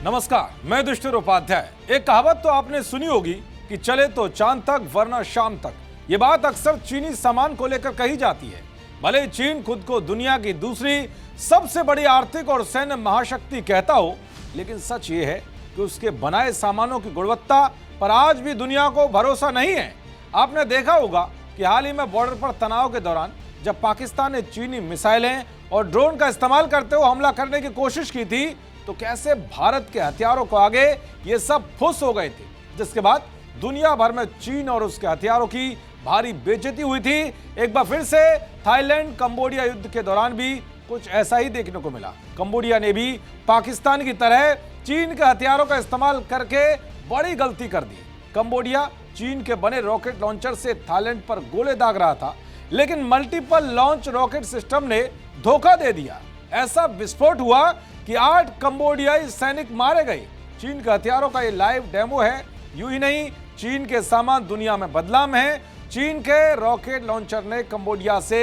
नमस्कार, मैं दुष्टर उपाध्याय। एक कहावत तो आपने सुनी होगी कि चले तो चांद तक वरना शाम तक। ये बात अक्सर चीनी सामान को लेकर कही जाती है। भले चीन खुद को दुनिया की दूसरी सबसे बड़ी आर्थिक और सैन्य महाशक्ति कहता हो, लेकिन सच ये है कि उसके बनाए सामानों की गुणवत्ता पर आज भी दुनिया को भरोसा नहीं है। आपने देखा होगा कि हाल ही में बॉर्डर पर तनाव के दौरान जब पाकिस्तान ने चीनी मिसाइलें और ड्रोन का इस्तेमाल करते हुए हमला करने की कोशिश की थी, तो कैसे भारत के हथियारों को आगे ये सब फुस हो गए थे, जिसके बाद दुनिया भर में चीन और उसके हथियारों की भारी बेइज्जती हुई थी। एक बार फिर से थाईलैंड कंबोडिया युद्ध के दौरान भी कुछ ऐसा ही देखने को मिला। कंबोडिया ने भी पाकिस्तान की तरह चीन के हथियारों का इस्तेमाल करके बड़ी गलती कर दी। कंबोडिया चीन के बने रॉकेट लॉन्चर से थाईलैंड पर गोले दाग रहा था, लेकिन मल्टीपल लॉन्च रॉकेट सिस्टम ने धोखा दे दिया। ऐसा विस्फोट हुआ कि 8 कंबोडियाई सैनिक मारे गए। चीन के हथियारों का ये लाइव डेमो है। यूं ही नहीं, चीन के सामान दुनिया में बदनाम है। चीन के रॉकेट लॉन्चर ने कंबोडिया से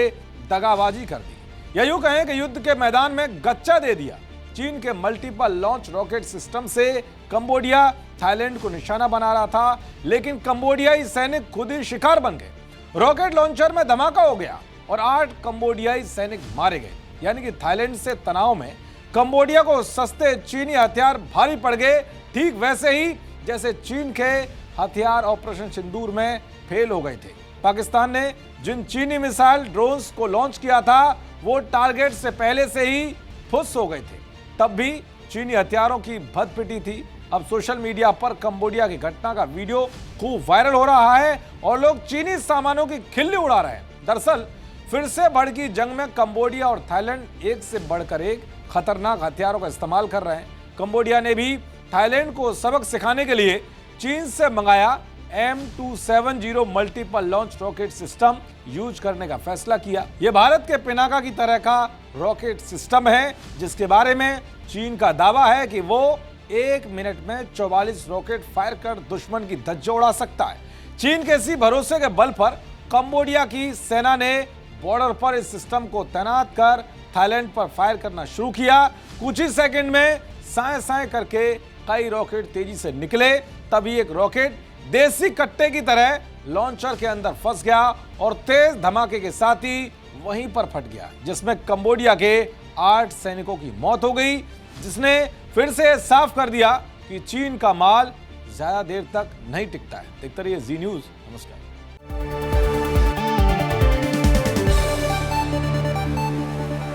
दगाबाजी कर दी, या यूं कहें कि युद्ध के मैदान में गच्चा दे दिया। चीन के मल्टीपल लॉन्च रॉकेट सिस्टम से कंबोडिया थाईलैंड को निशाना बना रहा था, लेकिन कंबोडियाई सैनिक खुद ही शिकार बन गए। रॉकेट लॉन्चर में धमाका हो गया और 8 कंबोडियाई सैनिक मारे गए। यानी कि थाईलैंड से तनाव में कंबोडिया को सस्ते चीनी हथियार भारी पड़ गए, ठीक वैसे ही जैसे चीन के हथियार ऑपरेशन सिंदूर में फेल हो गए थे। पाकिस्तान ने जिन चीनी मिसाइल ड्रोन्स को लॉन्च किया था, वो टारगेट से पहले से ही फुस हो गए थे। तब भी चीनी हथियारों की भद पिटी थी। अब सोशल मीडिया पर कंबोडिया की घटना का वीडियो खूब वायरल हो रहा है और लोग चीनी सामानों की खिल्ली उड़ा रहे हैं। दरअसल फिर से भड़की जंग में कंबोडिया और थाईलैंड एक से बढ़कर एक खतरनाक हथियारों का इस्तेमाल कर रहे हैं। कंबोडिया ने भी थाईलैंड को सबक सिखाने के लिए चीन से मंगाया M270 multiple launch rocket system use करने का फैसला किया। यह भारत के पिनाका की तरह का रॉकेट सिस्टम है, जिसके बारे में चीन का दावा है कि वो 1 मिनट में 44 रॉकेट फायर कर दुश्मन की धज्जियां उड़ा सकता है। चीन के इसी भरोसे के बल पर कंबोडिया की सेना ने बॉर्डर पर इस सिस्टम को तैनात कर थाईलैंड पर फायर करना शुरू किया। कुछ ही सेकंड में साए साए करके कई रॉकेट तेजी से निकले। तभी एक रॉकेट देसी कट्टे की तरह लॉन्चर के अंदर फंस गया और तेज धमाके के साथ ही वहीं पर फट गया, जिसमें कंबोडिया के 8 सैनिकों की मौत हो गई, जिसने फिर से साफ कर दिया कि चीन का माल ज्यादा देर तक नहीं टिकता है। देखते रहिए जी न्यूज़। नमस्कार।